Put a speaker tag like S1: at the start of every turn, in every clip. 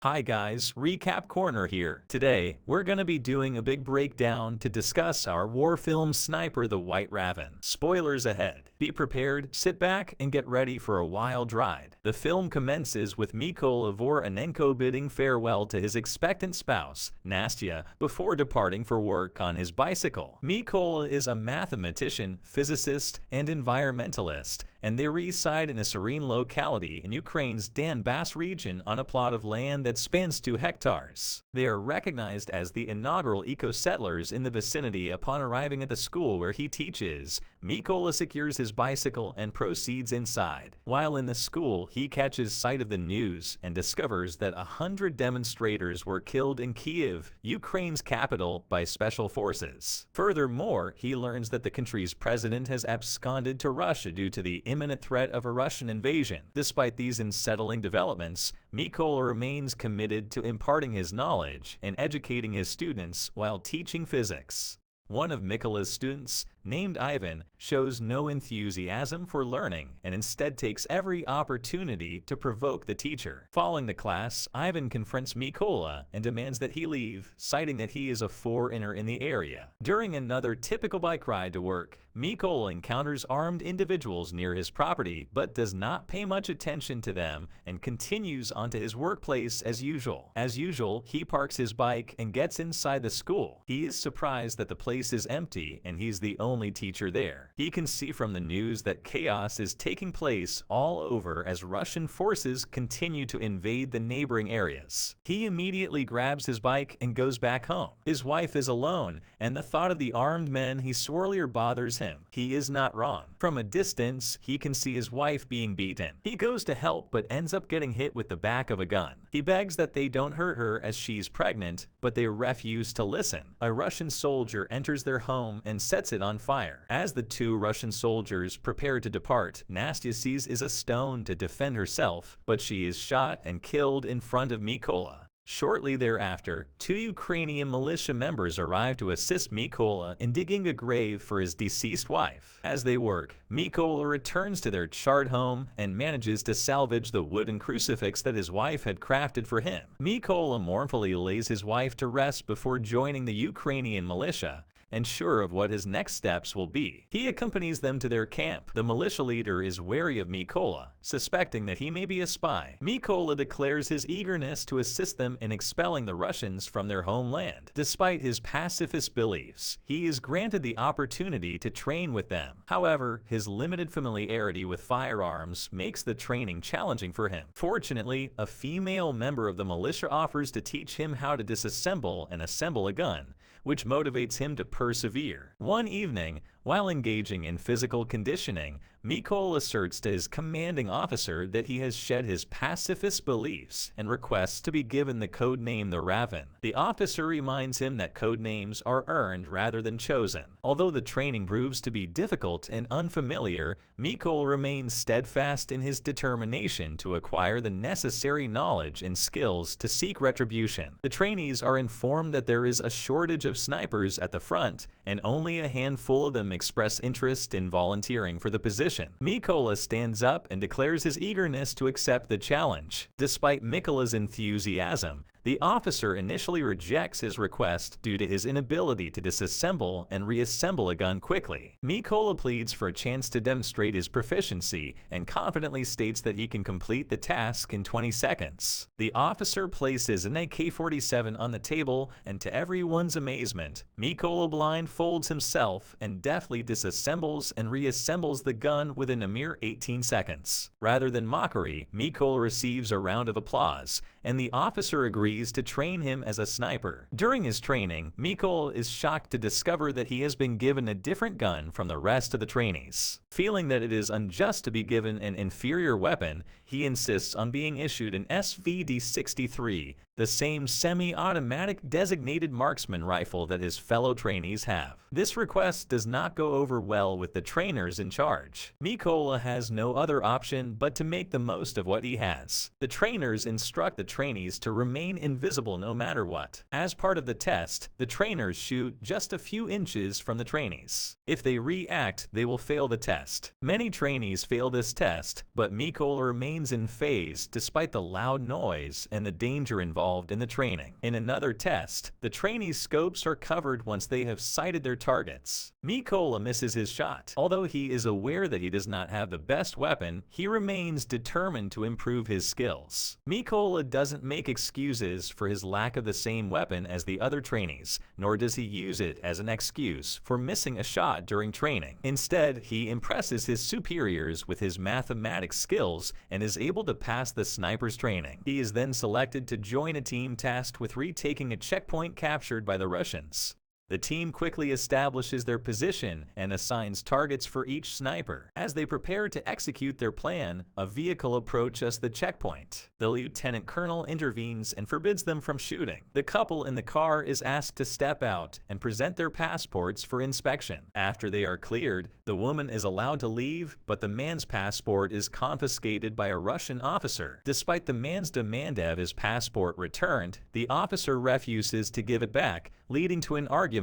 S1: Hi guys, Recap Corner here. Today, we're gonna be doing a big breakdown to discuss our war film Sniper the White Raven. Spoilers ahead. Be prepared, sit back, and get ready for a wild ride. The film commences with Mykola Voronenko bidding farewell to his expectant spouse, Nastya, before departing for work on his bicycle. Mykola is a mathematician, physicist, and environmentalist, and they reside in a serene locality in Ukraine's Donbass region on a plot of land that spans 2 hectares. They are recognized as the inaugural eco-settlers in the vicinity upon arriving at the school where he teaches. Mykola secures his bicycle and proceeds inside. While in the school, he catches sight of the news and discovers that 100 demonstrators were killed in Kyiv, Ukraine's capital, by special forces. Furthermore, he learns that the country's president has absconded to Russia due to the imminent threat of a Russian invasion. Despite these unsettling developments, Mykola remains committed to imparting his knowledge and educating his students while teaching physics. One of Mykola's students, named Ivan, shows no enthusiasm for learning and instead takes every opportunity to provoke the teacher. Following the class, Ivan confronts Mykola and demands that he leave, citing that he is a foreigner in the area. During another typical bike ride to work, Mykola encounters armed individuals near his property but does not pay much attention to them and continues onto his workplace as usual. As usual, he parks his bike and gets inside the school. He is surprised that the place is empty and he's the only teacher there. He can see from the news that chaos is taking place all over as Russian forces continue to invade the neighboring areas. He immediately grabs his bike and goes back home. His wife is alone, and the thought of the armed men he sorely bothers him. He is not wrong. From a distance, he can see his wife being beaten. He goes to help but ends up getting hit with the back of a gun. He begs that they don't hurt her as she's pregnant, but they refuse to listen. A Russian soldier enters their home and sets it on fire. As the 2 Russian soldiers prepare to depart, Nastya seizes a stone to defend herself, but she is shot and killed in front of Mykola. Shortly thereafter, 2 Ukrainian militia members arrive to assist Mykola in digging a grave for his deceased wife. As they work, Mykola returns to their charred home and manages to salvage the wooden crucifix that his wife had crafted for him. Mykola mournfully lays his wife to rest before joining the Ukrainian militia, and sure of what his next steps will be. He accompanies them to their camp. The militia leader is wary of Mykola, suspecting that he may be a spy. Mykola declares his eagerness to assist them in expelling the Russians from their homeland. Despite his pacifist beliefs, he is granted the opportunity to train with them. However, his limited familiarity with firearms makes the training challenging for him. Fortunately, a female member of the militia offers to teach him how to disassemble and assemble a gun, which motivates him to persevere. One evening, while engaging in physical conditioning, Mykola asserts to his commanding officer that he has shed his pacifist beliefs and requests to be given the code name the Raven. The officer reminds him that code names are earned rather than chosen. Although the training proves to be difficult and unfamiliar, Mykola remains steadfast in his determination to acquire the necessary knowledge and skills to seek retribution. The trainees are informed that there is a shortage of snipers at the front, and only a handful of them express interest in volunteering for the position. Mykola stands up and declares his eagerness to accept the challenge. Despite Mykola's enthusiasm, the officer initially rejects his request due to his inability to disassemble and reassemble a gun quickly. Mykola pleads for a chance to demonstrate his proficiency and confidently states that he can complete the task in 20 seconds. The officer places an AK-47 on the table, and to everyone's amazement, Mykola blindfolds himself and deftly disassembles and reassembles the gun within a mere 18 seconds. Rather than mockery, Mykola receives a round of applause, and the officer agrees to train him as a sniper. During his training, Mykola is shocked to discover that he has been given a different gun from the rest of the trainees. Feeling that it is unjust to be given an inferior weapon, he insists on being issued an SVD-63, the same semi-automatic designated marksman rifle that his fellow trainees have. This request does not go over well with the trainers in charge. Mykola has no other option but to make the most of what he has. The trainers instruct the trainees to remain invisible no matter what. As part of the test, the trainers shoot just a few inches from the trainees. If they react, they will fail the test. test. Many trainees fail this test, but Mikola remains in phase despite the loud noise and the danger involved in the training. In another test, the trainees' scopes are covered once they have sighted their targets. Mikola misses his shot. Although he is aware that he does not have the best weapon, he remains determined to improve his skills. Mikola doesn't make excuses for his lack of the same weapon as the other trainees, nor does he use it as an excuse for missing a shot during training. Instead, he impresses his superiors with his mathematics skills and is able to pass the sniper's training. He is then selected to join a team tasked with retaking a checkpoint captured by the Russians. The team quickly establishes their position and assigns targets for each sniper. As they prepare to execute their plan, a vehicle approaches the checkpoint. The lieutenant colonel intervenes and forbids them from shooting. The couple in the car is asked to step out and present their passports for inspection. After they are cleared, the woman is allowed to leave, but the man's passport is confiscated by a Russian officer. Despite the man's demand to have his passport returned, the officer refuses to give it back, leading to an argument.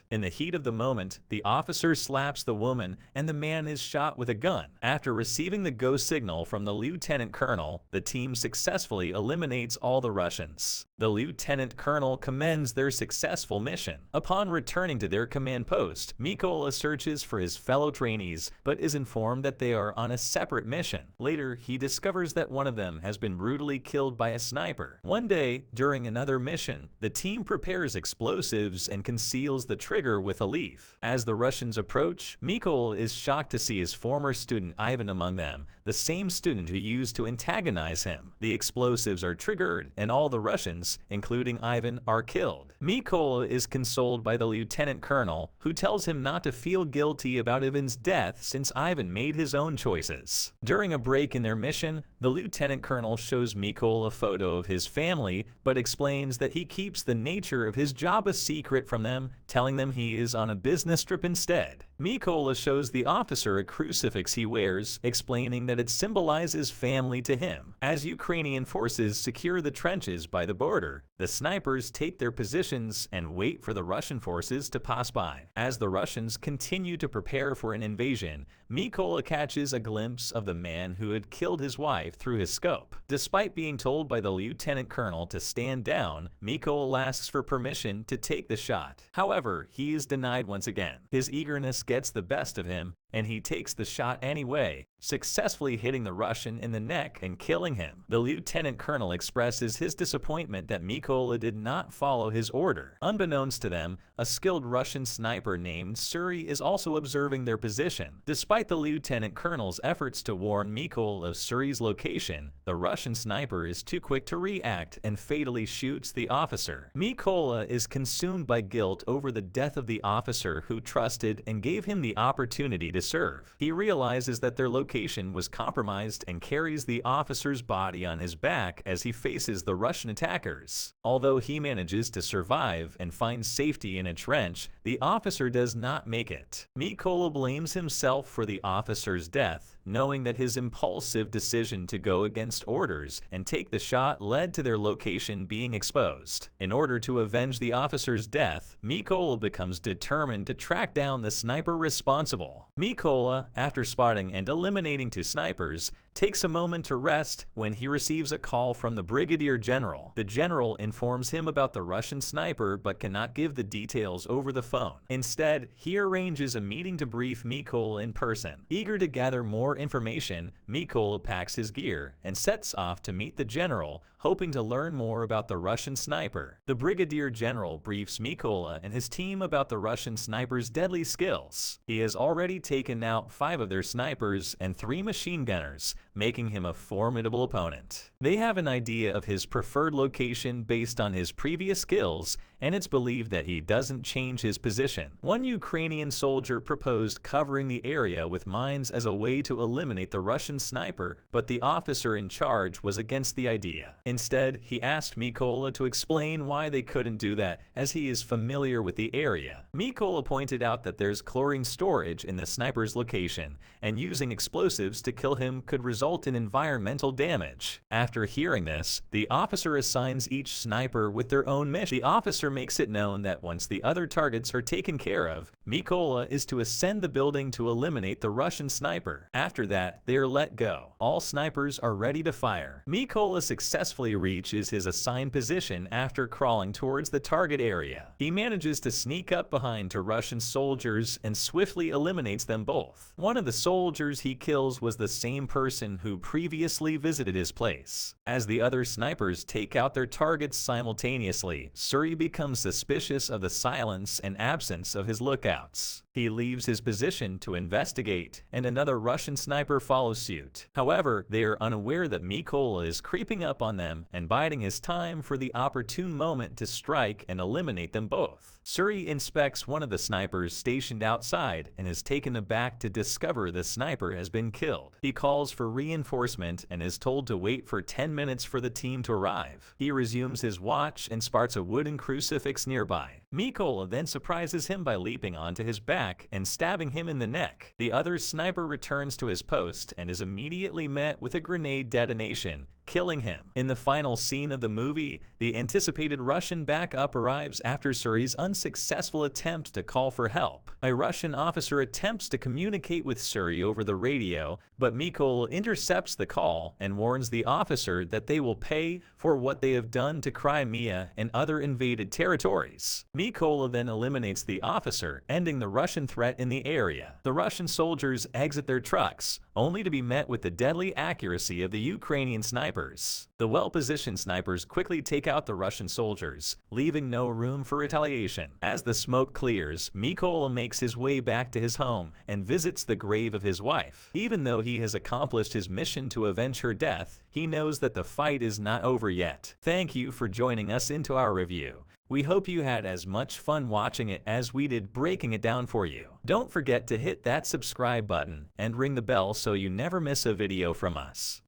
S1: In the heat of the moment, the officer slaps the woman and the man is shot with a gun. After receiving the go signal from the lieutenant colonel, the team successfully eliminates all the Russians. The lieutenant colonel commends their successful mission. Upon returning to their command post, Mikola searches for his fellow trainees, but is informed that they are on a separate mission. Later, he discovers that one of them has been brutally killed by a sniper. One day, during another mission, the team prepares explosives and conceals the trigger with a leaf. As the Russians approach, Mikola is shocked to see his former student Ivan among them, the same student who used to antagonize him. The explosives are triggered, and all the Russians, including Ivan, are killed. Mikola is consoled by the lieutenant colonel, who tells him not to feel guilty about Ivan's death since Ivan made his own choices. During a break in their mission, the lieutenant colonel shows Mikola a photo of his family, but explains that he keeps the nature of his job a secret from them, telling them he is on a business trip instead. Mikola shows the officer a crucifix he wears, explaining that it symbolizes family to him. As Ukrainian forces secure the trenches by the border, the snipers take their positions and wait for the Russian forces to pass by. As the Russians continue to prepare for an invasion, Mikola catches a glimpse of the man who had killed his wife through his scope. Despite being told by the lieutenant colonel to stand down, Mikola asks for permission to take the shot. However, he is denied once again. His eagerness gets the best of him, and he takes the shot anyway, successfully hitting the Russian in the neck and killing him. The lieutenant colonel expresses his disappointment that Mikola did not follow his order. Unbeknownst to them, a skilled Russian sniper named Suri is also observing their position. Despite the lieutenant colonel's efforts to warn Mikola of Suri's location, the Russian sniper is too quick to react and fatally shoots the officer. Mikola is consumed by guilt over the death of the officer who trusted and gave him the opportunity to serve. He realizes that their location was compromised and carries the officer's body on his back as he faces the Russian attackers. Although he manages to survive and find safety in a trench, the officer does not make it. Mikola blames himself for the officer's death, knowing that his impulsive decision to go against orders and take the shot led to their location being exposed. In order to avenge the officer's death, Mikola becomes determined to track down the sniper responsible. Mikola, after spotting and eliminating 2 snipers, takes a moment to rest when he receives a call from the brigadier general. The general informs him about the Russian sniper but cannot give the details over the phone. Instead, he arranges a meeting to brief Mikola in person. Eager to gather more information, Mikola packs his gear and sets off to meet the general, hoping to learn more about the Russian sniper. The brigadier general briefs Mikola and his team about the Russian sniper's deadly skills. He has already taken out 5 of their snipers and 3 machine gunners, making him a formidable opponent. They have an idea of his preferred location based on his previous skills, and it's believed that he doesn't change his position. One Ukrainian soldier proposed covering the area with mines as a way to eliminate the Russian sniper, but the officer in charge was against the idea. Instead, he asked Mikola to explain why they couldn't do that, as he is familiar with the area. Mikola pointed out that there's chlorine storage in the sniper's location, and using explosives to kill him could result in environmental damage. After hearing this, the officer assigns each sniper with their own mission. The officer officer makes it known that once the other targets are taken care of, Mykola is to ascend the building to eliminate the Russian sniper. After that, they are let go. All snipers are ready to fire. Mykola successfully reaches his assigned position after crawling towards the target area. He manages to sneak up behind two Russian soldiers and swiftly eliminates them both. One of the soldiers he kills was the same person who previously visited his place. As the other snipers take out their targets simultaneously, Suri becomes suspicious of the silence and absence of his lookouts. He leaves his position to investigate, and another Russian sniper follows suit. However, they are unaware that Mykola is creeping up on them and biding his time for the opportune moment to strike and eliminate them both. Suri inspects one of the snipers stationed outside and is taken aback to discover the sniper has been killed. He calls for reinforcement and is told to wait for 10 minutes for the team to arrive. He resumes his watch and spots a wooden crucifix nearby. Mykola then surprises him by leaping onto his back and stabbing him in the neck. The other sniper returns to his post and is immediately met with a grenade detonation, killing him. In the final scene of the movie, the anticipated Russian backup arrives after Suri's unsuccessful attempt to call for help. A Russian officer attempts to communicate with Suri over the radio, but Mykola intercepts the call and warns the officer that they will pay for what they have done to Crimea and other invaded territories. Mykola then eliminates the officer, ending the Russian threat in the area. The Russian soldiers exit their trucks, only to be met with the deadly accuracy of the Ukrainian snipers. The well-positioned snipers quickly take out the Russian soldiers, leaving no room for retaliation. As the smoke clears, Mykola makes his way back to his home and visits the grave of his wife. Even though he has accomplished his mission to avenge her death, he knows that the fight is not over yet. Thank you for joining us into our review. We hope you had as much fun watching it as we did breaking it down for you. Don't forget to hit that subscribe button and ring the bell so you never miss a video from us.